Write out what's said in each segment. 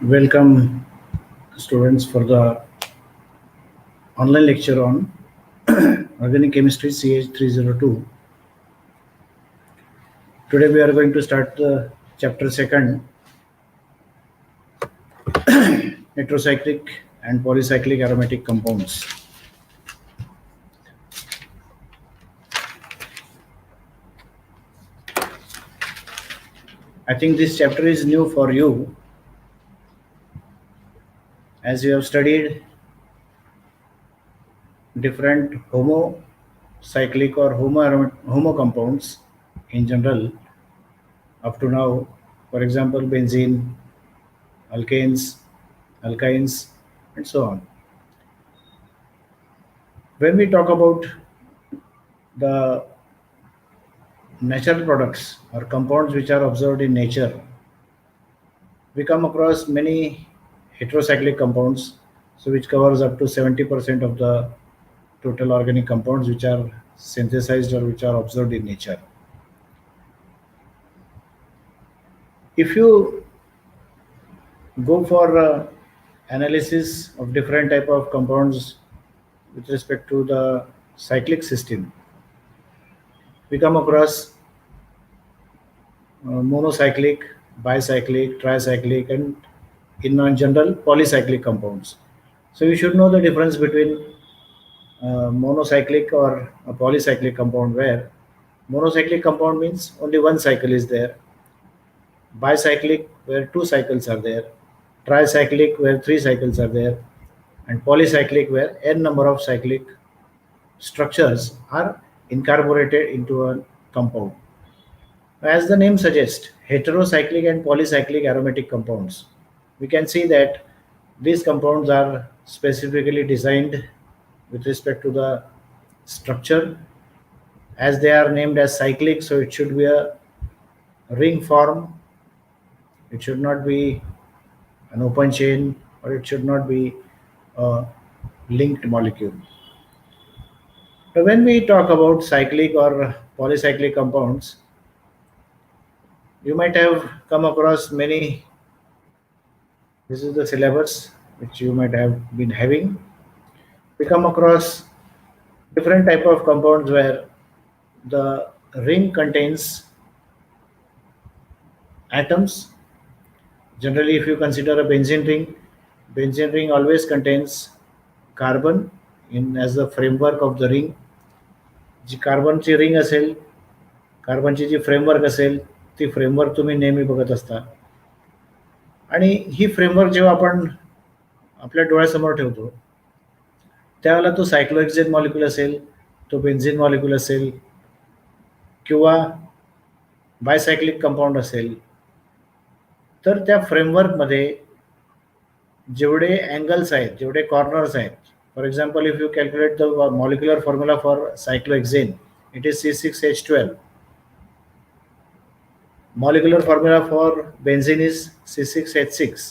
Welcome, students, for the online lecture on organic chemistry CH302. Today we are going to start the chapter 2, heterocyclic and polycyclic aromatic compounds. I think this chapter is new for you, as you have studied different homocyclic or homo compounds in general up to now. For example, benzene, alkanes, alkynes, and so on. When we talk about the natural products or compounds which are observed in nature, we come across many heterocyclic compounds, so which covers up to 70% of the total organic compounds which are synthesized or which are observed in nature. If you go for analysis of different type of compounds with respect to the cyclic system, we come across monocyclic, bicyclic, tricyclic, and in general polycyclic compounds. So you should know the difference between monocyclic or a polycyclic compound, where monocyclic compound means only one cycle is there, bicyclic where two cycles are there, tricyclic where three cycles are there, and polycyclic where n number of cyclic structures are incorporated into a compound. As the name suggests, heterocyclic and polycyclic aromatic compounds, we can see that these compounds are specifically designed with respect to the structure, as they are named as cyclic, so it should be a ring form. It should not be an open chain, or it should not be a linked molecule. So when we talk about cyclic or polycyclic compounds, you might have come across many. This is the syllabus which you might have been having. We come across different type of compounds where the ring contains atoms. Generally, if you consider a benzene ring always contains carbon in as the framework of the ring. जी कार्बनची ring असेल, कार्बनची जी framework असेल, ती framework तुम्ही नेहमी बघत असता. आणि ही फ्रेमवर्क जेव्हा आपण आपल्या डोळ्यासमोर ठेवतो, त्यावेळेला तो सायक्लोहेक्सेन मॉलिक्यूल असेल, तो बेन्झीन मॉलिक्यूल असेल, किंवा बायसायक्लिक कंपाऊंड असेल, तर त्या फ्रेमवर्कमध्ये जेवढे अँगल्स आहेत, जेवढे कॉर्नर्स आहेत, for example if you calculate the molecular formula for cyclohexane, it is C6H12. Molecular formula for benzene is C6H6.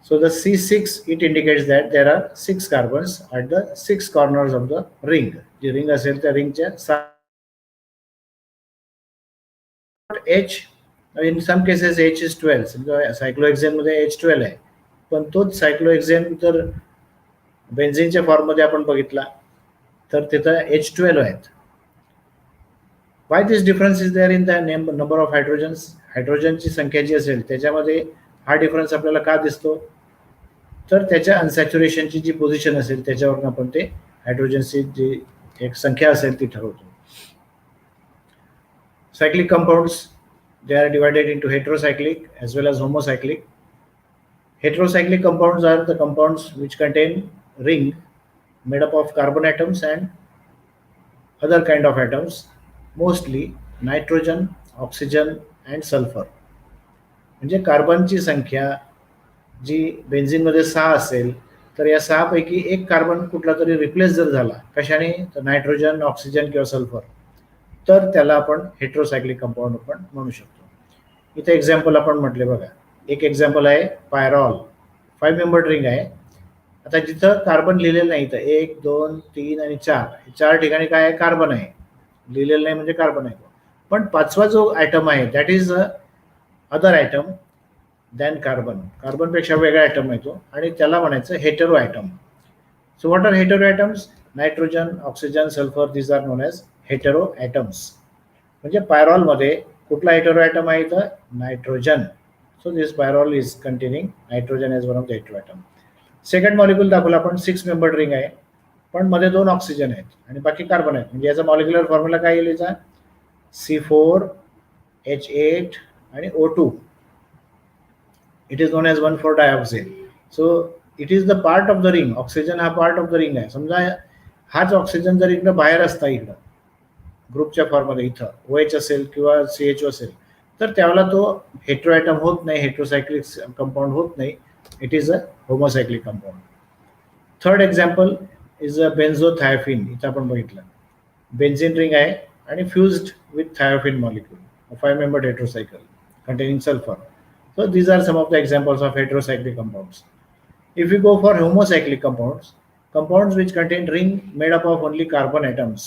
So the C6, it indicates that there are 6 carbons at the 6 corners of the ring. The ring असेल त्या रिंगच्या H, in some cases H is 12. सायक्लोहेक्सेन मध्ये H12 आहे, पण तोच सायक्लोहेक्सेन जर बेन्झीनच्या form मध्ये आपण बघितला तर तिथं H12 आहेत. Why this difference is there in the number of hydrogens? हायड्रोजनची संख्या जी असेल त्याच्यामध्ये हा डिफरन्स आपल्याला का दिसतो, तर त्याच्या अनसॅच्युरेशनची जी पोझिशन असेल त्याच्यावरून आपण ते हायड्रोजनची जी एक संख्या असेल ती ठरवतो. Cyclic compounds, they are divided into heterocyclic as well as homocyclic. Heterocyclic compounds are the compounds which contain ring made up of carbon atoms and other kind of atoms, mostly nitrogen, oxygen and sulfur. म्हणजे कार्बनची संख्या जी बेन्झीनमध्ये 6 असेल, तर या 6 पैकी एक carbon कुठला तरी replace जर झाला कशाने, तर नायट्रोजन, ऑक्सिजन किंवा सल्फर, तर त्याला आपण हेटेरोसायक्लिक कंपाऊंड आपण म्हणू शकतो. इथे एक्झाम्पल आपण म्हटले बघा, एक एक्झाम्पल आहे पायरॉल, 5 मेंबर्ड रिंग आहे. आता जिथं कार्बन लिहिलेलं नाही, तर 1, 2, 3 आणि 4, 4 ठिकाणी काय आहे, कार्बन आहे. लिहिलेलं नाही म्हणजे कार्बन आहे. पण 5वा जो ॲटम आहे, that is other atom than carbon. कार्बनपेक्षा वेगळा ॲटम येतो आणि त्याला म्हणायचं hetero atom. So what are hetero atoms? Nitrogen, oxygen, sulphur, these are known as hetero atoms. म्हणजे पायरॉलमध्ये कुठला हेटेरो ॲटम आहे इथं? Nitrogen. So this pyrrole is containing nitrogen as one of the hetero atom. Second molecule दाखवला आपण, 6 membered ring आहे, पण मध्ये 2 ऑक्सिजन आहेत आणि बाकी कार्बन आहेत. म्हणजे याचा मॉलिक्युलर फॉर्म्युला काय येईल याचा? C4H8 आणि O2. It is known as 1,4-dioxane. So it is the part of the ring. Oxygen हा पार्ट ऑफ द रिंग आहे. समजा हाच ऑक्सिजन जर इकडं बाहेर असता, इकडं ग्रुपच्या फॉर्ममध्ये इथं OH असेल किंवा CHO असेल, तर त्यावेळेला तो हेटेरो ॲटम होत नाही, हेटेरोसायक्लिक कंपाऊंड होत नाही. It is a homocyclic compound. Third example is a benzothiophene. इथं आपण बघितलं बेन्झिन रिंग आहे आणि fused with thiophene molecule, 5 membered heterocycle containing sulfur. So these are some of the examples of heterocyclic compounds. If we go for homocyclic compounds, compounds which contain ring made up of only carbon atoms.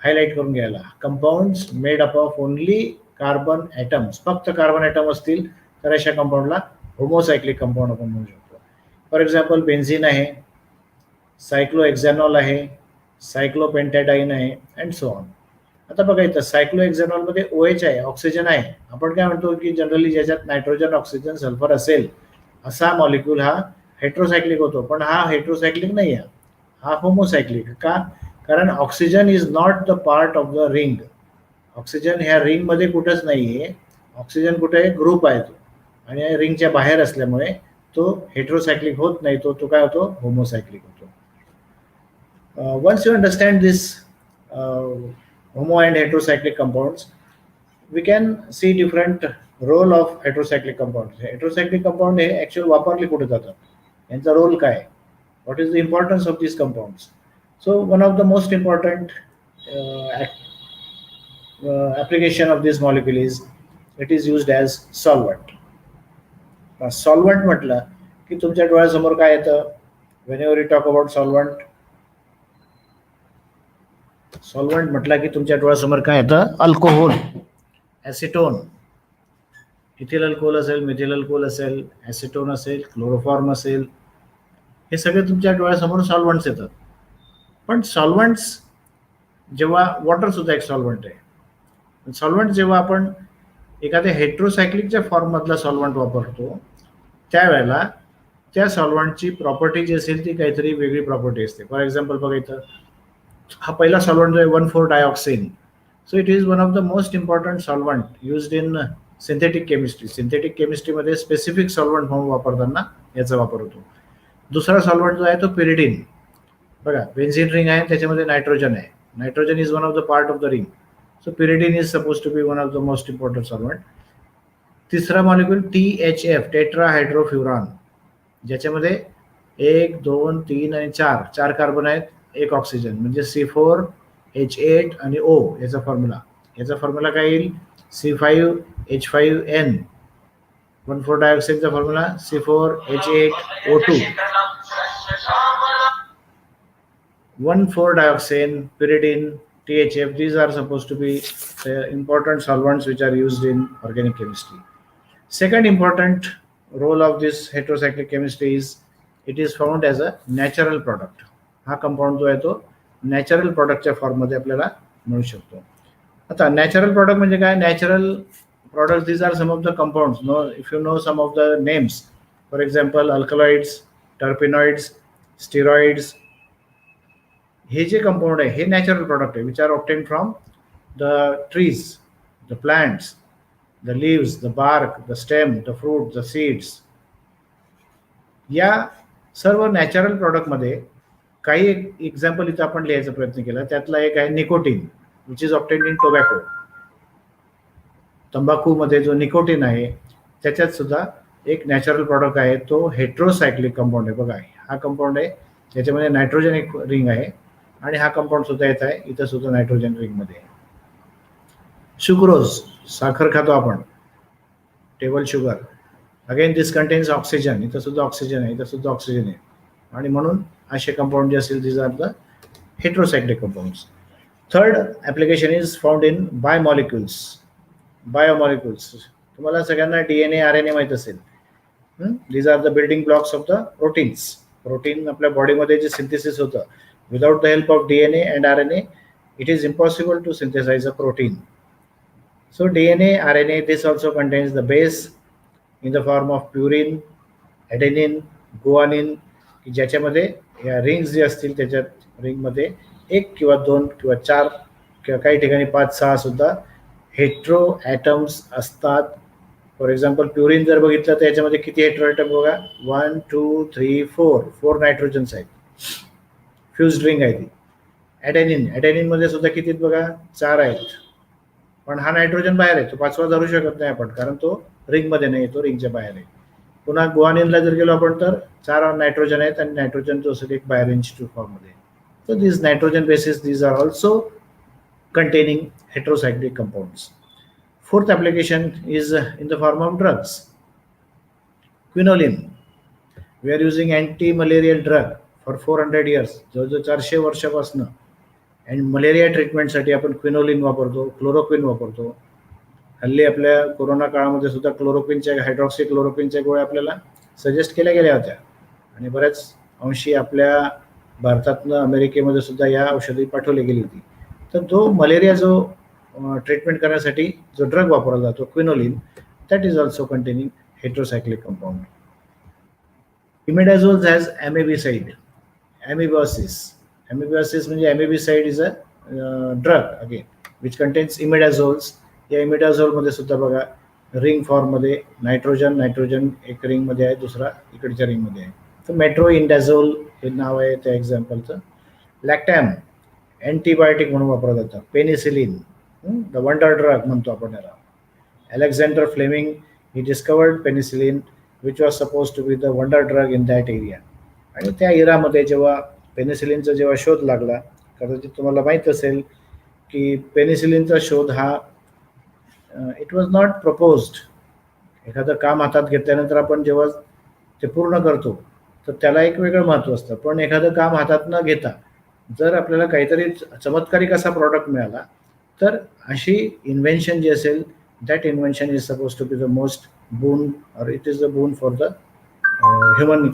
Highlight करून घ्यायला, compounds made up of only carbon atoms. फक्त carbon atom असतील तर अशा कंपाऊंडला होमोसायक्लिक compound आपण म्हणू शकतो. For example benzene आहे, सायक्लोहेक्झॅनॉल आहे, सायक्लोपेंटॅडाईन आहे अँड सो ऑन. आता बघा इथं सायक्लोहेक्झॅनॉलमध्ये OH आहे, ऑक्सिजन आहे. आपण काय म्हणतो की जनरली ज्याच्यात नायट्रोजन, ऑक्सिजन, सल्फर असेल असा मॉलिक्यूल हा हेटेरोसायक्लिक होतो, पण हा हेटेरोसायक्लिक नाही आहे, हा होमोसायक्लिक. का? कारण oxygen is not the part of the ring. Oxygen ह्या रिंगमध्ये कुठंच नाही आहे. ऑक्सिजन कुठे आहे? ग्रुप आहे तो, आणि रिंगच्या बाहेर असल्यामुळे तो हेटेरोसायक्लिक होत नाही, तो काय होतो? होमोसायक्लिक होतो. Once you understand this homo and heterocyclic compounds, we can see different role of heterocyclic compounds. Heterocyclic compound हे ऍक्च्युअल वापरले कुठे जातात, यांचा रोल काय, what is the importance of these compounds? So one of the most important application of this molecule is it is used as solvent. Solvent म्हटलं की तुमच्या डोळ्यासमोर काय येतं? whenever you talk about solvent, solvent म्हटलं की तुमच्या डोळ्यासमोर काय येतं? Alcohol, acetone. इथिल अल्कोहोल असेल, मिथिल अल्कोहोल असेल, ॲसिटोन असेल, क्लोरोफॉर्म असेल, हे सगळे तुमच्या डोळ्यासमोर सॉल्व्हंट्स येतात. पण सॉल्व्हंट्स जेव्हा, वॉटर सुद्धा एक सॉल्व्हंट आहे. सॉल्व्हंट जेव्हा आपण एखाद्या हेटेरोसायक्लिकच्या फॉर्ममधला सॉल्व्हंट वापरतो त्यावेळेला त्या सॉल्व्हंटची प्रॉपर्टी जी असेल ती काहीतरी वेगळी प्रॉपर्टी असते. फॉर एक्झाम्पल बघा इथं हा पहिला सॉल्व्हंट जो आहे 1,4-dioxane. So it is one of the most important solvent used in synthetic chemistry. Synthetic केमिस्ट्रीमध्ये स्पेसिफिक सॉल्व्हंट म्हणून वापरताना याचा वापर होतो. दुसरा सॉल्व्हंट जो आहे तो पिरिडीन. बघा बेन्झिन रिंग आहे, त्याच्यामध्ये नायट्रोजन आहे. Nitrogen is one of the part of the ring. So pyridine is suppose to be one of the most important solvent. तिसरा मॉलिक्यूल THF, टेट्राहायड्रोफ्युरान, ज्याच्यामध्ये 1, 2, 3 आणि 4 कार्बन आहेत, 1 ऑक्सिजन, म्हणजे C4H8 आणि O. याचा फॉर्म्युला काय येईल? C5H5N. 1,4-dioxaneचा formula C4H8O2. 1,4-dioxane, pyridine, THF, these are supposed to be important solvents which are used in organic chemistry. Second important role of this heterocyclic chemistry is it is found as a natural product. हा compound जो आहे तो natural प्रॉडक्टच्या फॉर्ममध्ये आपल्याला मिळू शकतो. आता नॅचरल प्रॉडक्ट म्हणजे काय? Natural product these are some of the compounds. No, if you know some of the names, for example alkaloids, terpenoids, steroids, हे जे कंपाऊंड आहे हे नॅचरल प्रॉडक्ट आहे, which are obtain from the trees, the plants, the leaves, the bark, the stem, the fruit, the seeds. या सर्व natural प्रॉडक्टमध्ये काही example इथं आपण लिहायचा प्रयत्न केला. त्यातला एक आहे nicotine, which is obtained in tobacco. तंबाखूमध्ये जो निकोटीन आहे त्याच्यात सुद्धा एक नॅचरल प्रॉडक्ट आहे, तो हेटेरोसायक्लिक कंपाऊंड आहे. बघा हा कंपाऊंड आहे, त्याच्यामध्ये नायट्रोजन एक रिंग आहे आणि हा कंपाऊंड सुद्धा येत आहे, इथं सुद्धा नायट्रोजन रिंगमध्ये. शुक्रोज, साखर खातो आपण, टेबल शुगर. अगेन दिस कंटेन्स ऑक्सिजन, इथं सुद्धा ऑक्सिजन आहे, इथं सुद्धा ऑक्सिजन आहे, आणि म्हणून असे कंपाऊंड जे असतील these are the heterocyclic compounds. Third application is found in biomolecules. तुम्हाला सगळ्यांना DNA RNA माहीत असेल. These are the building blocks of the proteins. Protein आपल्या बॉडीमध्ये जे सिंथेसिस होतं, without the help of DNA and RNA it is impossible to synthesize a protein. So DNA, RNA, this also contains the base in the form of purine, adenine, guanine, की ज्याच्यामध्ये या rings जे असतील त्याच्यात रिंगमध्ये 1 किंवा 2 किंवा 4 किंवा काही ठिकाणी 5-6 सुद्धा हेट्रो ॲटम्स असतात. फॉर एक्झाम्पल प्युरिन जर बघितलं तर याच्यामध्ये किती हेट्रो ॲटम बघा, 1 2 3 4 नायट्रोजन्स आहेत, फ्युज्ड रिंग आहे ती. ॲडेनिन मध्ये सुद्धा किती बघा, 4 आहेत, पण हा नायट्रोजन बाहेर आहे, तो 5वा धरू शकत नाही आपण, कारण तो रिंगमध्ये नाही, तो रिंगच्या बाहेर आहे. पुन्हा गुआनिनला जर गेलो आपण तर 4 नायट्रोजन आहेत आणि नायट्रोजन जो असेल एक बायोरेंजिस्टिव्ह फॉर्ममध्ये. So these nitrogen bases, these are also containing heterocyclic compounds. Fourth application is in the form of drugs. Quinoline. We are using anti-malarial drug for 400 years, जवळजवळ 400 वर्षापासून. आणि मलेरिया ट्रीटमेंटसाठी आपण क्विनोलिन वापरतो, क्लोरोक्विन वापरतो. हल्ली आपल्या कोरोना काळामध्ये सुद्धा क्लोरोक्विनच्या, हायड्रॉक्सी क्लोरोक्विनच्या गोळ्या आपल्याला सजेस्ट केल्या गेल्या होत्या आणि बऱ्याच अंशी आपल्या भारतातनं अमेरिकेमध्ये सुद्धा या औषधी पाठवली गेली होती. तर जो मलेरिया जो ट्रीटमेंट करण्यासाठी जो ड्रग वापरला जातो quinoline, that is also containing heterocyclic compound. Imidazole has amoebicide, amoebiasis. Amoebiasis म्हणजे amoebicide is a drug again which contains imidazoles. या इमिडाझोलमध्ये सुद्धा बघा रिंग फॉर्ममध्ये नायट्रोजन एक रिंगमध्ये आहे, दुसरा इकडच्या रिंगमध्ये आहे. तर मेट्रो इंडाझोल हे नाव आहे त्या एक्झाम्पलचं. लॅक्टॅम अँटीबायोटिक म्हणून वापरलं जातं. पेनिसिलिन द वंडर ड्रग म्हणतो आपण याला. Alexander Fleming he discovered penicillin which was suppose to be the wonder drug in that area. आणि त्या इरामध्ये जेव्हा पेनिसिलिनचा जेव्हा शोध लागला, कदाचित तुम्हाला माहीत असेल की पेनिसिलिनचा शोध हा इट वॉज नॉट प्रपोज्ड. एखादं काम हातात घेतल्यानंतर आपण जेव्हा ते पूर्ण करतो तर त्याला एक वेगळं महत्त्व असतं, पण एखादं काम हातात न घेता जर आपल्याला काहीतरी चमत्कारिक असा प्रॉडक्ट मिळाला तर अशी इन्व्हेन्शन जी असेल, that invention is suppose to be the most boon और it is the boon for the human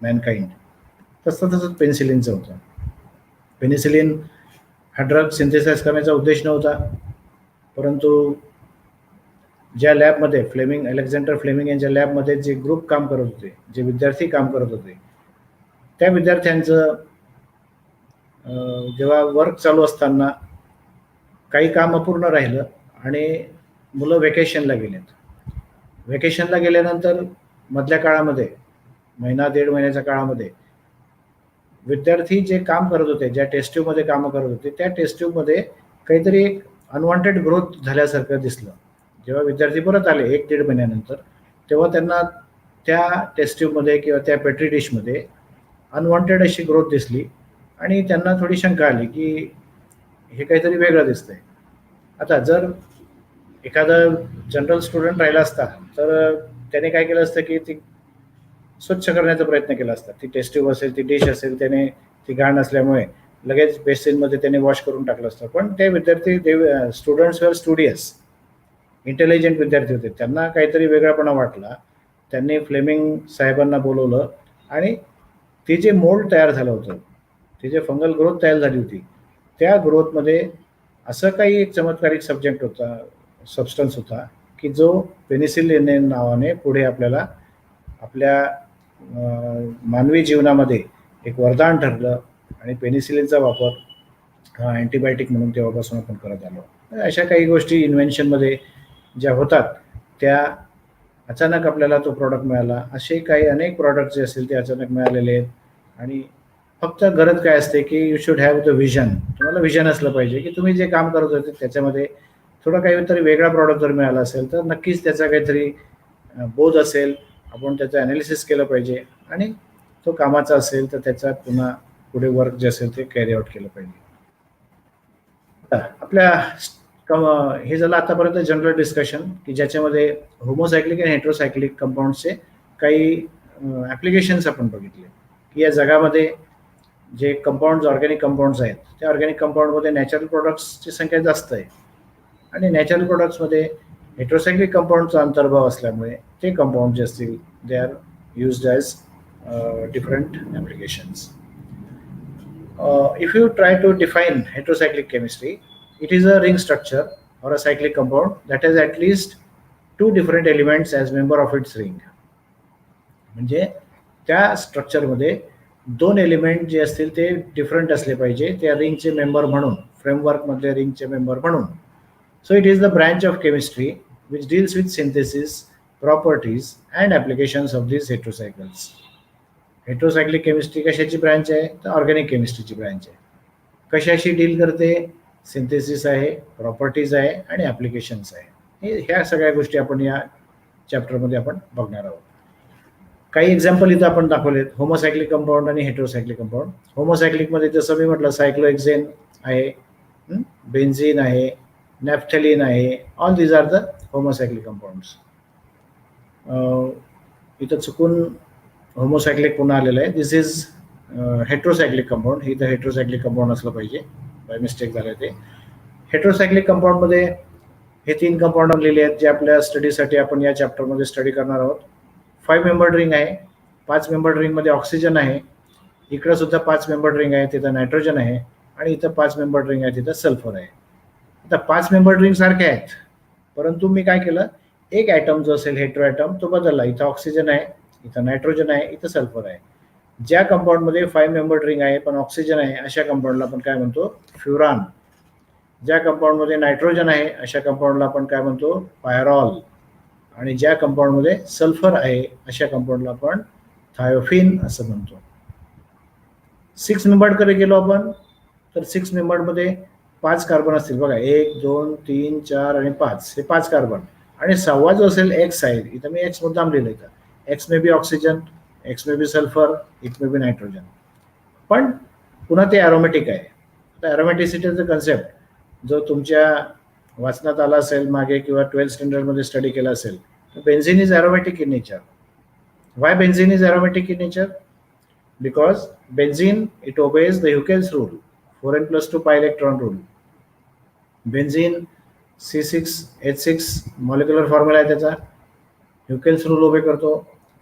mankind. तसंच पेनिसिलिनचं होतं. पेनिसिलिन हा ड्रग सिंथेसाइज करण्याचा उद्देश नव्हता, परंतु ज्या लॅबमध्ये अलेक्झांडर फ्लेमिंग यांच्या लॅबमध्ये जे ग्रुप काम करत होते, जे विद्यार्थी काम करत होते, त्या विद्यार्थ्यांचं जेव्हा वर्क चालू असताना काही काम अपूर्ण राहिलं आणि मुलं व्हॅकेशनला गेलेत. व्हॅकेशनला गेल्यानंतर मधल्या काळामध्ये, 1-1.5 महिन्याच्या काळामध्ये विद्यार्थी जे काम करत होते, ज्या टेस्ट ट्यूबमध्ये कामं करत होते, त्या टेस्ट ट्यूबमध्ये काहीतरी एक अनवॉन्टेड ग्रोथ झाल्यासारखं दिसलं. जेव्हा विद्यार्थी परत आले 1-1.5 महिन्यानंतर, तेव्हा त्यांना त्या टेस्ट ट्यूबमध्ये किंवा त्या पेट्री डिशमध्ये अनवॉन्टेड अशी ग्रोथ दिसली आणि त्यांना थोडी शंका आली की हे काहीतरी वेगळं दिसतंय. आता जर एखादा जनरल स्टुडंट राहिला असता तर त्याने काय केलं असतं की ती स्वच्छ करण्याचा प्रयत्न केला असता. ती टेस्ट ट्यूब असेल, ती डिश असेल, त्याने ती घाण असल्यामुळे लगेच बेसिनमध्ये त्याने वॉश करून टाकलं असतं. पण ते विद्यार्थी, स्टुडंट्स वर स्टुडियस, इंटेलिजंट विद्यार्थी होते, त्यांना काहीतरी वेगळापणा वाटला. त्यांनी फ्लेमिंग साहेबांना बोलवलं आणि ती जे मोल्ड तयार झालं होतं, ती जे फंगल ग्रोथ तयार झाली होती, त्या ग्रोथमध्ये असं काही एक चमत्कारिक सबस्टन्स होता की जो पेनिसिलिन नावाने पुढे आपल्याला आपल्या मानवी जीवनामध्ये एक वरदान ठरलं आणि पेनिसिलिनचा वापर हा अँटीबायोटिक म्हणून तेव्हापासून आपण करत आलो. अशा काही गोष्टी इन्व्हेन्शनमध्ये ज्या होतात त्या अचानक आपल्याला तो प्रॉडक्ट मिळाला. असे काही अनेक प्रॉडक्ट जे असतील ते अचानक मिळालेले आहेत. आणि फक्त गरज काय असते की you should have the vision. तुम्हाला व्हिजन असलं पाहिजे की तुम्ही जे काम करत होते त्याच्यामध्ये थोडा काहीतरी वेगळा प्रॉडक्ट जर मिळाला असेल तर नक्कीच त्याचा काहीतरी बोध असेल, आपण त्याचं ॲनालिसिस केलं पाहिजे आणि तो कामाचा असेल तर त्याचा पुन्हा पुढे वर्क जे असेल ते कॅरी आउट केलं पाहिजे. आपल्या हे झालं आतापर्यंत जनरल डिस्कशन की ज्याच्यामध्ये होमोसायक्लिक आणि हेट्रोसायक्लिक कंपाऊंडचे काही ॲप्लिकेशन्स आपण बघितले की या जगामध्ये जे कंपाऊंड्स, ऑर्गॅनिक कंपाऊंड्स आहेत, त्या ऑर्गॅनिक कंपाऊंडमध्ये नॅचरल प्रोडक्ट्सची संख्या जास्त आहे आणि नॅचरल प्रोडक्ट्समध्ये हेट्रोसायक्लिक कंपाऊंडचा अंतर्भाव असल्यामुळे ते कंपाऊंड जे असतील they are used as different applications. If you try to define heterocyclic chemistry, it is a ring structure or a cyclic compound that has at least two different elements as member of its ring. म्हणजे त्या स्ट्रक्चरमध्ये दोन element जे असतील ते different असले पाहिजे त्या रिंगचे मेंबर म्हणून, फ्रेमवर्कमधले रिंगचे मेंबर म्हणून. So it is the branch of chemistry which deals with synthesis, properties and applications of these heterocycles. Heterocyclic chemistry कशाची ब्रांच आहे तर ऑर्गॅनिक केमिस्ट्रीची ब्रांच आहे. कशाशी डील करते? सिंथेसिस आहे, प्रॉपर्टीज आहे आणि ॲप्लिकेशन्स आहे. ह्या सगळ्या गोष्टी आपण या चॅप्टरमध्ये आपण बघणार आहोत. काही एक्झाम्पल इथं आपण दाखवलेत, होमोसायक्लिक कंपाऊंड आणि हेट्रोसायक्लिक कंपाऊंड. होमोसायक्लिकमध्ये जसं मी म्हटलं सायक्लोहेक्झेन आहे, बेन्झीन आहे, नॅफ्थॅलिन आहे, all these are the homocyclic compounds. इथं चुकून होमोसायक्लिक पुन्हा आलेलं आहे. This is heterocyclic compound. इथं हेट्रोसायक्लिक कंपाऊंड असलं पाहिजे, बाय मिस्टेक झालं ते. हेट्रोसायक्लिक कंपाऊंडमध्ये हे 3 कंपाऊंड लिहिले आहेत जे आपल्या स्टडीसाठी आपण या चॅप्टरमध्ये स्टडी करणार आहोत. 5 मेंबर्ड रिंग आहे. 5 मेंबर्ड रिंगमध्ये ऑक्सिजन आहे. इकडं सुद्धा 5 मेंबर्ड रिंग आहे, तिथं नायट्रोजन आहे आणि इथं 5 मेंबर्ड रिंग आहे, तिथं सल्फर आहे. आता 5 मेंबर्ड रिंग सारखे आहेत, परंतु मी काय केलं, एक ॲटम जो असेल हेट्रो ॲटम तो बदलला. इथं ऑक्सिजन आहे, इथं नायट्रोजन आहे, इथं सल्फर आहे. ज्या कंपाऊंडमध्ये 5 मेंबर्ड रिंग आहे पण ऑक्सिजन आहे अशा कंपाऊंडला आपण काय म्हणतो? फ्युरान. ज्या कंपाऊंडमध्ये नायट्रोजन आहे अशा कंपाऊंडला आपण काय म्हणतो? पायरॉल. आणि ज्या कंपाऊंडमध्ये सल्फर आहे अशा कंपाऊंडला आपण थायोफिन असं म्हणतो. 6 मेंबर्डकडे गेलो आपण तर 6 मेंबर्डमध्ये 5 कार्बन असतील बघा, 1 2 3 4 आणि 5, हे 5 कार्बन. आणि 6वा जो असेल एक्स आहे, इथं मी एक्स मुद्दाम लिहिलं. इथं x may be oxygen, x may be sulphur, it may be nitrogen. पण पुन्हा ते ॲरोमॅटिक आहे. तर ॲरोमॅटिसिटीचा कन्सेप्ट जो तुमच्या वाचनात आला असेल मागे किंवा 12th स्टँडर्डमध्ये स्टडी केला असेल, तर benzene is aromatic in nature. Why benzene is aromatic in nature? Because benzene it obeys the Huckel's rule, 4n+2 pi electron rule. Benzene C6H6 molecular formula आहे त्याचा, ह्युकेल्स रूल ओबे करतो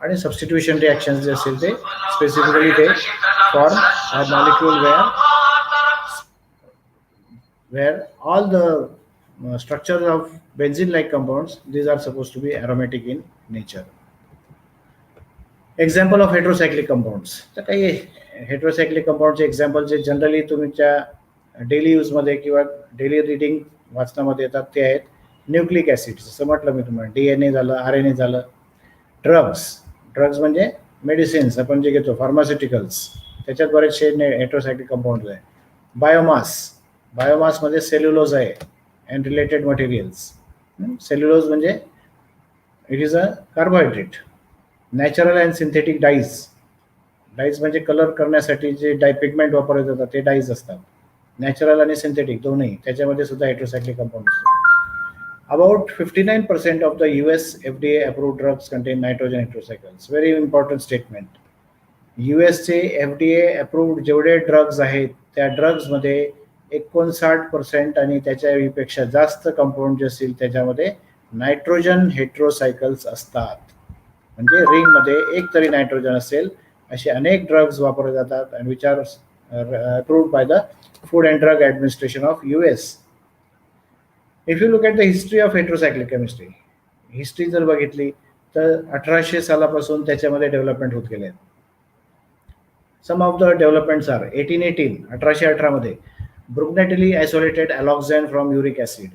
आणि सबस्टिट्यूशन रिॲक्शन्स जे असतील ते स्पेसिफिकली ते form a molecule where all the structures of benzene like compounds, these are supposed to be aromatic in nature. Example of heterocyclic compounds. तर काही हेट्रोसायक्लिक कंपाऊंडचे एक्झाम्पल जे जनरली तुमच्या डेली यूजमध्ये किंवा डेली रिडिंग वाचनामध्ये येतात ते आहेत न्यूक्लिक ॲसिड. जसं म्हटलं मी तुम्हाला, DNA झालं, RNA झालं. ड्रग्स म्हणजे मेडिसिन्स आपण जे घेतो, फार्मास्युटिकल्स, त्याच्यात बरेचसे हेट्रोसायक्लिक कंपाऊंड्स आहे. बायोमासमध्ये सेल्युलोज आहे अँड रिलेटेड मटेरियल्स. सेल्युलोज म्हणजे it is a carbohydrate. Natural and synthetic dies म्हणजे कलर करण्यासाठी जे पिगमेंट वापरले जातात ते डाईज असतात, नॅचरल आणि सिंथेटिक दोन्ही. त्याच्यामध्ये सुद्धा हेट्रोसायक्लिक कंपाऊंड असतो. About 59% of the US FDA approved drugs contain nitrogen heterocycles. Very important statement. USचे FDA approved जेवढे ड्रग्ज आहेत त्या ड्रग्जमध्ये 59% आणि त्याच्यापेक्षा जास्त कंपाऊंड जे असतील त्याच्यामध्ये नायट्रोजन हेट्रोसायकल्स असतात. म्हणजे रिंगमध्ये एक तरी नायट्रोजन असेल असे अनेक ड्रग्ज वापरले जातात and which are approved by the Food and Drug Administration of US. If you look at the history of heterocyclic chemistry, history जर बघितली तर 1800 सालापासून त्याच्यामध्ये डेव्हलपमेंट होत गेले. Some of the developments are 1818 मध्ये Brugnatelli isolated alloxan from uric acid.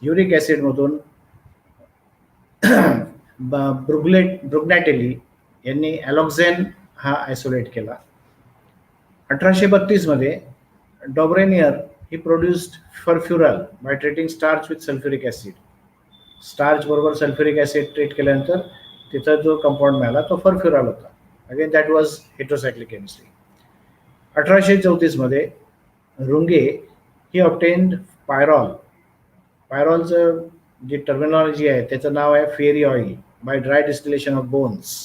Uric ॲसिडमधून Brugnatelli यांनी ॲलॉक्झॅन हा आयसोलेट केला. 1832 मध्ये Dobereiner he produced furfural by treating starch with sulfuric acid. Starch बरोबर सल्फ्युरिक ॲसिड ट्रीट केल्यानंतर तिथं जो कंपाऊंड मिळाला तो फरफ्युराल होता. Again that was heterocyclic chemistry. 1834 मध्ये रुंगे ही ऑब्टेन्ड पायरॉल. पायरॉलचं जी टर्मिनॉलॉजी आहे त्याचं नाव आहे fiery oil by dry distillation of bones.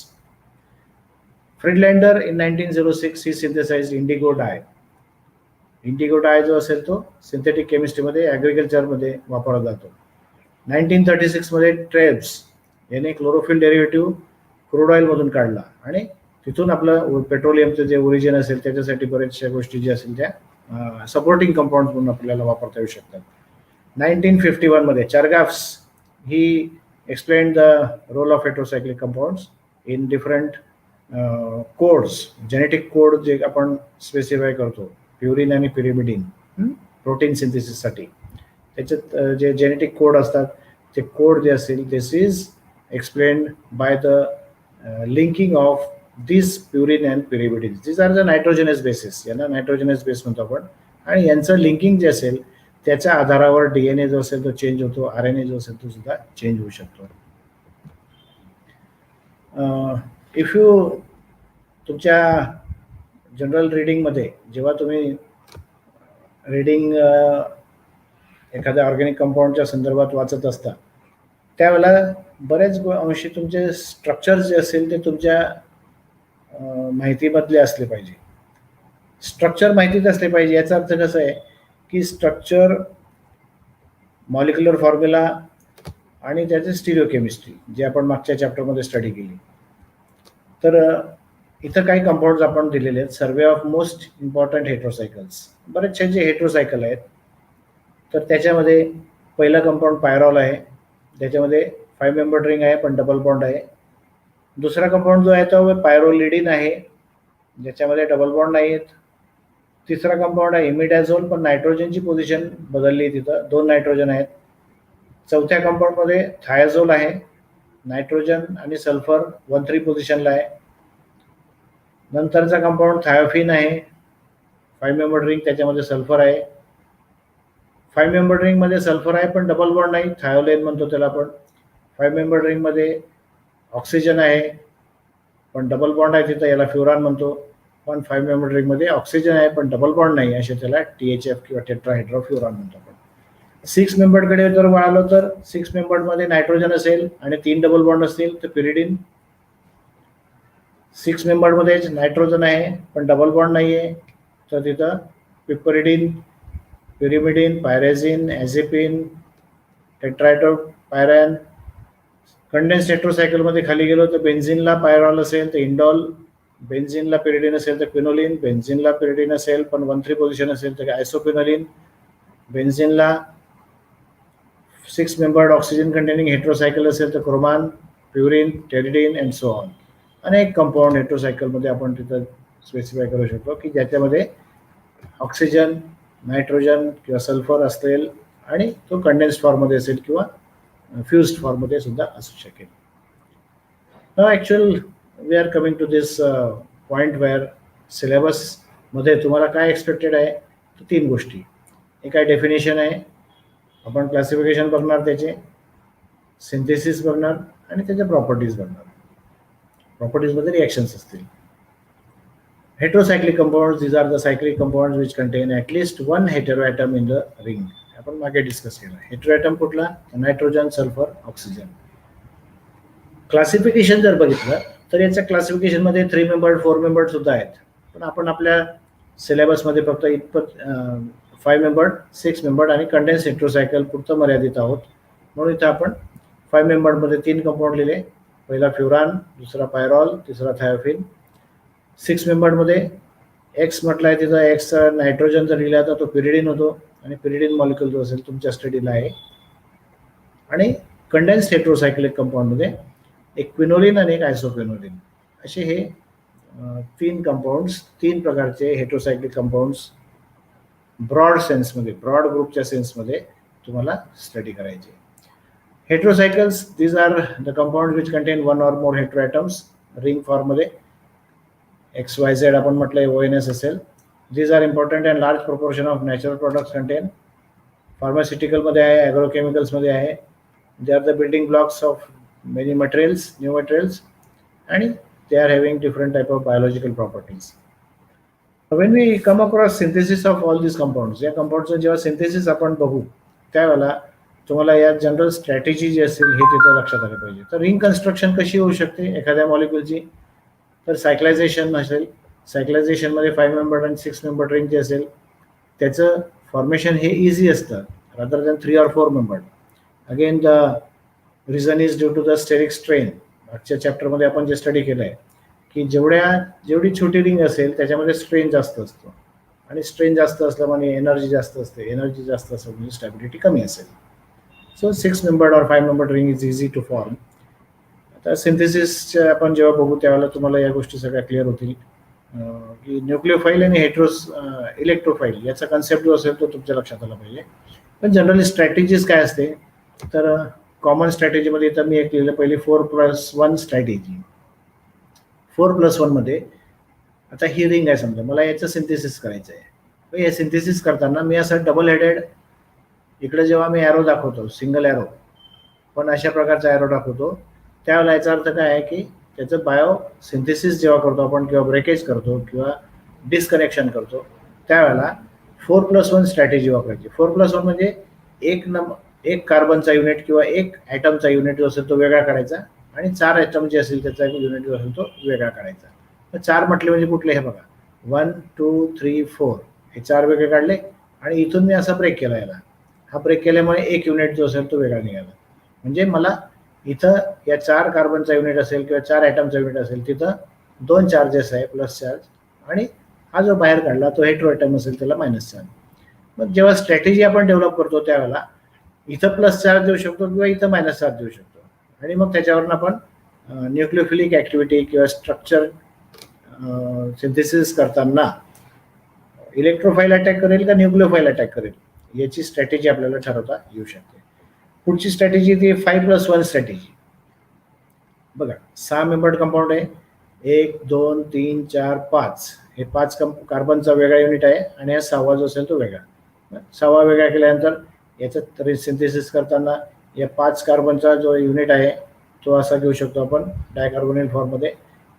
Friedlander in 1906 he synthesised indigo dye. Indigo dye जो असेल तो सिंथेटिक केमिस्ट्रीमध्ये ॲग्रिकल्चरमध्ये वापरला जातो. 1936 मध्ये ट्रेब्स याने क्लोरोफिल डेरिव्हेटिव्ह क्रूड ऑइलमधून काढला आणि तिथून आपलं पेट्रोलियमचं जे ओरिजिन असेल त्याच्यासाठी बऱ्याचशा गोष्टी ज्या असेल त्या सपोर्टिंग कंपाऊंड म्हणून आपल्याला वापरता येऊ शकतात. 1951 मध्ये Chargaff's he explain the role of heterocyclic compounds in different codes, genetic code जे आपण स्पेसिफाय करतो प्युरिन आणि पिरिमिडिन प्रोटीन सिंथेसिससाठी. त्याच्यात जे जेनेटिक कोड असतात ते कोड जे असतील this is explained by the linking of this purine and pyrimidine. This are the nitrogenous basis, यांना नायट्रोजनस बेस म्हणतो आपण. आणि यांचं लिंकिंग जे असेल त्याच्या आधारावर DNA जो असेल तो चेंज होतो, RNA जो असेल तो सुद्धा चेंज होऊ शकतो. इफ यू तुमच्या जनरल रीडिंगमध्ये जेव्हा तुम्ही रीडिंग एखाद्या ऑर्गॅनिक कंपाऊंडच्या संदर्भात वाचत असता त्यावेळेला बरेच अंशी तुमचे स्ट्रक्चर जे असेल ते तुमच्या माहितीमधले असले पाहिजे. स्ट्रक्चर माहितीत असले पाहिजे. याचा अर्थ कसं आहे की स्ट्रक्चर, मॉलिक्युलर फॉर्म्युला आणि त्याचे स्टिरिओकेमिस्ट्री जे आपण मागच्या चॅप्टरमध्ये स्टडी केली. तर इथं काही कंपाऊंड्स आपण दिलेले आहेत. सर्वे ऑफ मोस्ट इम्पॉर्टंट हेट्रोसायकल्स, बरेचसे जे हेट्रोसायकल आहेत तर त्याच्यामध्ये पहिला कंपाऊंड पायरॉल आहे, त्याच्यामध्ये 5 मेंबर रिंग आहे पण डबल बॉन्ड आहे. दुसरा कंपाऊंड जो आहे तो पायरोलिडिन आहे ज्याच्यामध्ये डबल बॉन्ड नाही आहेत. तिसरा कंपाऊंड आहे इमिडॅझोल पण नायट्रोजनची पोझिशन बदलली, तिथं 2 नायट्रोजन आहेत. चौथ्या कंपाऊंडमध्ये थायाझोल आहे, नायट्रोजन आणि सल्फर 1,3 पोझिशनला आहे. नंतरचा कंपाऊंड थायोफिन आहे, 5 मेंबर रिंग, त्याच्यामध्ये सल्फर आहे. 5 मेंबर रिंगमध्ये सल्फर आहे पण डबल बॉन्ड नाही, थायोलेन म्हणतो त्याला आपण. 5 मेंबर रिंगमध्ये ऑक्सिजन आहे पण डबल बॉन्ड आहे तिथं, याला फ्युरान म्हणतो. पण 5 मेंबर रिंगमध्ये ऑक्सिजन आहे पण डबल बॉन्ड नाही, असे त्याला THF किंवा टेट्राहायड्रोफ्युरान म्हणतो आपण. 6 मेंबरकडे जर वळालो तर 6 मेंबरमध्ये नायट्रोजन असेल आणि 3 डबल बॉन्ड असतील तर पिरिडिन. 6 मेंबरमध्येच नायट्रोजन आहे पण डबल बॉन्ड नाही आहे तर तिथं पिपरिडिन, पिरिमिडिन, पायरेझिन, ॲझिपिन, टेट्राहायड्रोपायरॅन. कंडेन्स हेट्रोसायकलमध्ये खाली गेलो तर बेन्झिनला पायरॉल असेल तर इंडॉल, बेन्झिनला पिरिडिन असेल तर क्विनोलिन, बेन्झिनला पिरिडिन असेल पण 1,3 पोझिशन असेल तर आयसोक्विनोलिन. बेन्झिनला 6 मेंबर्ड ऑक्सिजन कंटेनिंग हेट्रोसायकल असेल तर क्रोमान, प्युरिन, टेरिडिन अँड सो ऑन. अनेक कंपाऊंड हेट्रोसायकलमध्ये आपण तिथं स्पेसिफाय करू शकतो की ज्याच्यामध्ये ऑक्सिजन, नायट्रोजन किंवा सल्फर असेल आणि तो कंडेन्स्ड फॉर्ममध्ये असेल किंवा फ्युज्ड फॉर्ममध्ये सुद्धा असू शकेल. Now actual we are coming to this point where सिलेबसमध्ये तुम्हाला काय एक्सपेक्टेड आहे तर 3 गोष्टी. एक आहे डेफिनेशन आहे, आपण क्लासिफिकेशन बघणार, त्याचे सिंथेसिस बघणार आणि त्याच्या प्रॉपर्टीज बघणार. प्रॉपर्टीजमध्ये रिॲक्शन्स असतील. Heterocyclic compounds, these are the cyclic compounds which contain at least one heteroatom in the ring. आपण मागे डिस्कस केलं. हेटेरोएटम कुठला? Nitrogen, sulphur, oxygen. क्लासिफिकेशन जर बघितलं तर याच्या क्लासिफिकेशनमध्ये 3 मेंबर्ड, 4 मेंबर्ड सुद्धा आहेत. पण आपण आपल्या सिलेबसमध्ये फक्त 5 मेंबर्ड, 6 मेंबर्ड आणि कंडेन्स हेट्रोसायकल पुरतं मर्यादित आहोत. म्हणून इथं आपण 5 मेंबर्डमध्ये 3 कंपाऊंड लिहिले. पहिला फ्युरान, दुसरा पायरॉल, तिसरा थायोफिन. 6 मेंबरमध्ये एक्स म्हटलं आहे तिथं एक्स नायट्रोजन जर लिहिला तर तो पिरिडिन होतो आणि पिरिडिन मॉलिक्युल जो असेल तुमच्या स्टडीला आहे. आणि कंडेन्स्ड हेट्रोसायक्लिक कंपाऊंडमध्ये एक क्विनोलिन आणि एक आयसोक्विनोलिन असे हे 3 कंपाऊंड्स, 3 प्रकारचे हेट्रोसायक्लिक कंपाऊंड्स ब्रॉड सेन्समध्ये, ब्रॉड ग्रुपच्या सेन्समध्ये तुम्हाला स्टडी करायचे. हेट्रोसायकल्स, these are the compounds which contain one or more heteroatoms ring फॉर्ममध्ये. XYZ आपण म्हटलंय ONS असेल. These are important and large proportion of natural products contain. फार्मास्युटिकलमध्ये आहे, ॲग्रोकेमिकल्समध्ये आहे. They are the building blocks of many materials, new materials, आणि they are having different type of biological properties. When we come across synthesis of all these compounds, या कंपाऊंडचं जेव्हा synthesis आपण बघू त्यावेळेला तुम्हाला या जनरल स्ट्रॅटेजी जी असेल हे तिथं लक्षात आलं पाहिजे. तर रिंग कन्स्ट्रक्शन कशी होऊ शकते एखाद्या मॉलिक्युलची? तर सायक्लायझेशन असेल. सायक्लायझेशनमध्ये 5 मेंबर्ड आणि 6 मेंबर्ड रिंग जे असेल त्याचं फॉर्मेशन हे इझी असतं rather than 3 or 4 membered. Again the reason is due to the steric strain. मागच्या चॅप्टरमध्ये आपण जे स्टडी केलं आहे की जेवढी छोटी रिंग असेल त्याच्यामध्ये स्ट्रेन जास्त असतो, आणि स्ट्रेन जास्त असल्यामुळे एनर्जी जास्त असते, एनर्जी जास्त असल्यामुळे म्हणजे स्टॅबिलिटी कमी असेल. सो 6 मेंबर्ड और 5 membered ring is easy to form. आता सिंथेसिसचे आपण जेव्हा बघू त्यावेळेला तुम्हाला या गोष्टी सगळ्या क्लिअर होतील की न्यूक्लिओफाईल आणि इलेक्ट्रोफाईल याचा कन्सेप्ट जो असेल तो तुमच्या लक्षात आला पाहिजे. पण जनरली स्ट्रॅटेजीज काय असते, तर कॉमन स्ट्रॅटेजीमध्ये तर मी एक लिहिलं पहिले 4+1 स्ट्रॅटेजी. 4+1 मध्ये आता ही रिंग आहे समजा, मला याचं सिंथेसिस करायचं आहे. हे सिंथेसिस करताना मी असं डबल हेडेड, इकडे जेव्हा मी ॲरो दाखवतो सिंगल ॲरो, पण अशा प्रकारचा ॲरो दाखवतो त्यावेळेला याचा अर्थ काय आहे की त्याचं बायो सिंथेसिस जेव्हा करतो आपण किंवा ब्रेकेज करतो किंवा डिस्कनेक्शन करतो त्यावेळेला 4+1 स्ट्रॅटेजी वापरायची. 4+1 म्हणजे एक कार्बनचा युनिट किंवा एक ॲटमचा युनिट जो असेल तो वेगळा काढायचा, आणि 4 ॲटम जे असेल त्याचा एक युनिट जो असेल तो वेगळा काढायचा. तर 4 म्हटले म्हणजे कुठले हे बघा, 1 2 3 4 हे 4 वेगळे काढले, आणि इथून मी असा ब्रेक केला याला. हा ब्रेक केल्यामुळे एक युनिट जो असेल तो वेगळा निघाला. म्हणजे मला इथं या 4 कार्बनचा युनिट असेल किंवा 4 ॲटमचा युनिट असेल तिथं 2 चार्जेस आहे प्लस चार्ज, आणि हा जो बाहेर काढला तो हेटेरो ॲटम असेल त्याला मायनस चार्ज. मग जेव्हा स्ट्रॅटेजी आपण डेव्हलप करतो त्यावेळेला इथं प्लस चार्ज देऊ शकतो किंवा इथं मायनस चार्ज देऊ शकतो, आणि मग त्याच्यावरून आपण न्यूक्लिओफिलिक ॲक्टिव्हिटी किंवा स्ट्रक्चर सिंथेसिस करताना इलेक्ट्रोफाईल अटॅक करेल का न्यूक्लिओफाईल अटॅक करेल याची स्ट्रॅटेजी आपल्याला ठरवता येऊ शकते. पुढची स्ट्रॅटेजी ती 5+1 स्ट्रॅटेजी. बघा 6 मेंबर्ड कंपाऊंड आहे, 1 2 3 4 5, हे 5 कार्बनचा वेगळा युनिट आहे, आणि हा 6वा जो असेल तो वेगळा. 6वा वेगळा केल्यानंतर याचं सिंथेसिस करताना या 5 कार्बनचा जो युनिट आहे तो असा घेऊ शकतो आपण डायकार्बोनिल फॉर्ममध्ये.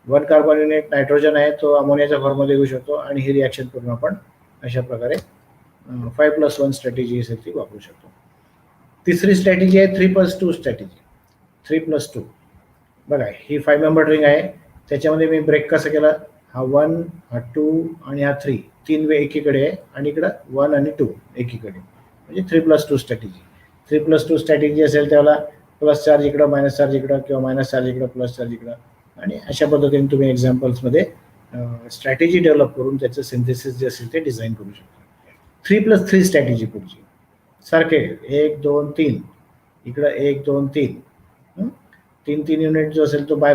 1 कार्बन युनिट नायट्रोजन आहे तो अमोनियाच्या फॉर्ममध्ये घेऊ शकतो, आणि ही रिॲक्शन करून आपण अशा प्रकारे 5+1 स्ट्रॅटेजी असेल ती वापरू शकतो. तिसरी स्ट्रॅटेजी आहे 3+2 स्ट्रॅटेजी. 3+2 बघा, ही 5 मेंबर रिंग आहे, त्याच्यामध्ये मी ब्रेक कसं केला, हा 1 हा 2 आणि हा 3, 3 वे एकीकडे आहे आणि इकडं 1 आणि 2 एकीकडे, म्हणजे 3+2 स्ट्रॅटेजी. 3+2 स्ट्रॅटेजी असेल त्याला प्लस चार्ज इकडं मायनस चार्ज इकडं किंवा मायनस चार्ज इकडं प्लस चार्ज इकडं, आणि अशा पद्धतीने तुम्ही एक्झाम्पल्समध्ये स्ट्रॅटेजी डेव्हलप करून त्याचं सिंथेसिस जे असेल ते डिझाईन करू शकता. 3+3 स्ट्रॅटेजी पुढची सारखे 1 2 3 इकडं 1 2 3 3 युनिट जो असेल तो बाय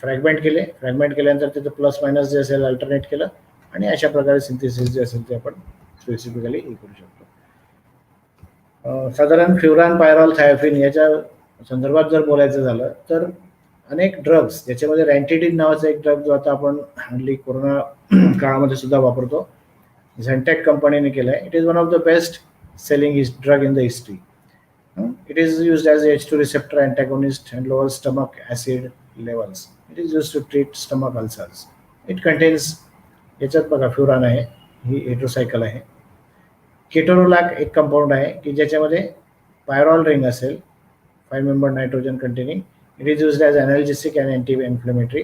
फ्रॅगमेंट केल्यानंतर त्याचं प्लस मायनस जे असेल अल्टरनेट केलं, आणि अशा प्रकारे सिंथेसिस जे असेल ते आपण स्पेसिफिकली हे करू शकतो. साधारण फ्युरान पायरॉल थायोफिन याच्या संदर्भात जर बोलायचं झालं तर अनेक ड्रग्स, ज्याच्यामध्ये रॅन्टिडिन नावाचा एक ड्रग जो आता आपण हल्ली कोरोना काळामध्ये सुद्धा वापरतो, झेंटॅक कंपनीने केलं आहे. It is one of the best selling drug in the history. It is used as a H2 receptor antagonist and lowers stomach acid levels. It is used to treat stomach ulcers. It contains, याच्यात बघा furan आहे, ही हेटेरोसायकल आहे. केटोरोलॅक एक compound आहे की ज्याच्यामध्ये pyrrole ring असेल, 5 member nitrogen containing. It is used as analgesic and anti inflammatory.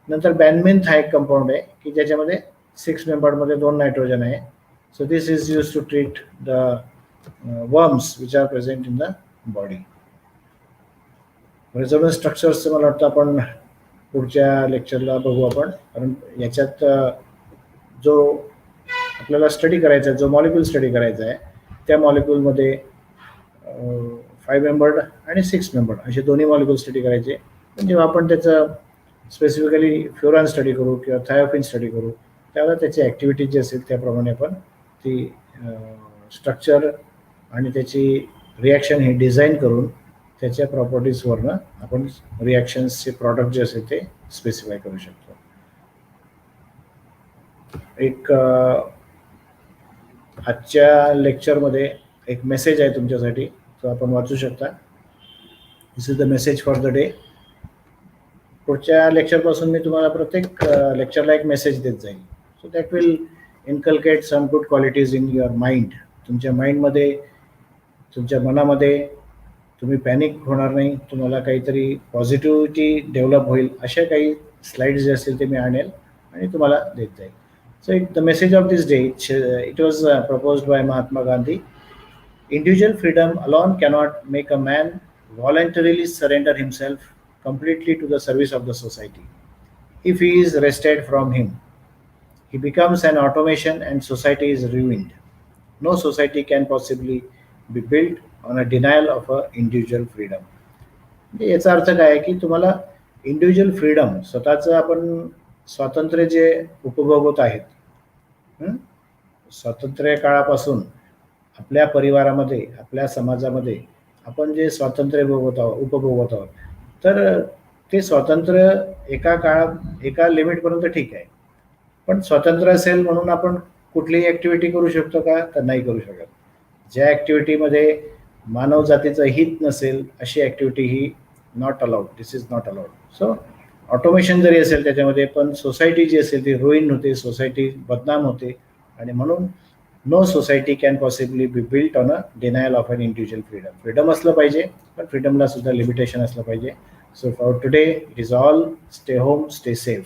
नंतर बॅनमिन्थ हा एक कंपाऊंड आहे की ज्याच्यामध्ये 6 मेंबरमध्ये 2 नायट्रोजन आहे. So this is use to treat the worms which are present in the body. रेझोनन्स स्ट्रक्चर्स मला वाटतं आपण पुढच्या लेक्चरला बघू आपण, कारण याच्यात जो आपल्याला स्टडी करायचा आहे, जो मॉलिक्यूल स्टडी करायचा आहे त्या मॉलिक्यूलमध्ये 5 मेंबर्ड आणि 6 मेंबर्ड असे दोन्ही मॉलिक्यूल स्टडी करायचे. पण जेव्हा आपण त्याचं स्पेसिफिकली फ्युरान स्टडी करू किंवा थायोफिन स्टडी करू त्यावेळेला त्याची ॲक्टिव्हिटी जी असेल त्याप्रमाणे आपण ती स्ट्रक्चर आणि त्याची रिॲक्शन हे डिझाईन करून त्याच्या प्रॉपर्टीजवरनं आपण रिॲक्शन्सचे प्रॉडक्ट जे असेल ते स्पेसिफाय करू शकतो. एक आजच्या लेक्चरमध्ये एक मेसेज आहे तुमच्यासाठी, तो आपण वाचू शकता. This is the message for the day. पुढच्या लेक्चरपासून मी तुम्हाला प्रत्येक लेक्चरला एक मेसेज देत जाईल. So that will inculcate some good qualities in your mind. तुमच्या माइंडमध्ये, तुमच्या मनामध्ये तुम्ही पॅनिक होणार नाही, तुम्हाला काहीतरी पॉझिटिव्हिटी डेव्हलप होईल अशा काही स्लाइड्स जे असतील ते मी आणेल आणि तुम्हाला देत जाईल. So the message of this day, it was proposed by Mahatma Gandhi. Individual freedom alone cannot make a man voluntarily surrender himself completely to the service of the society. If he is wrested from him, he becomes an automation and society is ruined. No society can possibly be built on a denial of a individual freedom. म्हणजे याचा अर्थ काय आहे की तुम्हाला individual freedom, स्वतःचं आपण स्वातंत्र्य जे उपभोगत आहेत, स्वातंत्र्य काळापासून आपल्या परिवारामध्ये, आपल्या समाजामध्ये आपण जे स्वातंत्र्य उपभोगत आहोत, तर ते स्वातंत्र्य एका काळात एका लिमिटपर्यंत ठीक आहे. पण स्वातंत्र्य असेल म्हणून आपण कुठलीही ॲक्टिव्हिटी करू शकतो का? तर नाही करू शकत. ज्या ॲक्टिव्हिटीमध्ये मानव जातीचं हित नसेल अशी activity he not allowed. This is not allowed. So automation जरी असेल त्याच्यामध्ये, पण सोसायटी जी असेल ती रुईन होते, सोसायटी बदनाम होते. आणि म्हणून no society can possibly be built on a denial of an individual freedom. Freedom असलं पाहिजे, पण फ्रीडमला सुद्धा लिमिटेशन असलं पाहिजे. So for today it is all. Stay home, stay safe.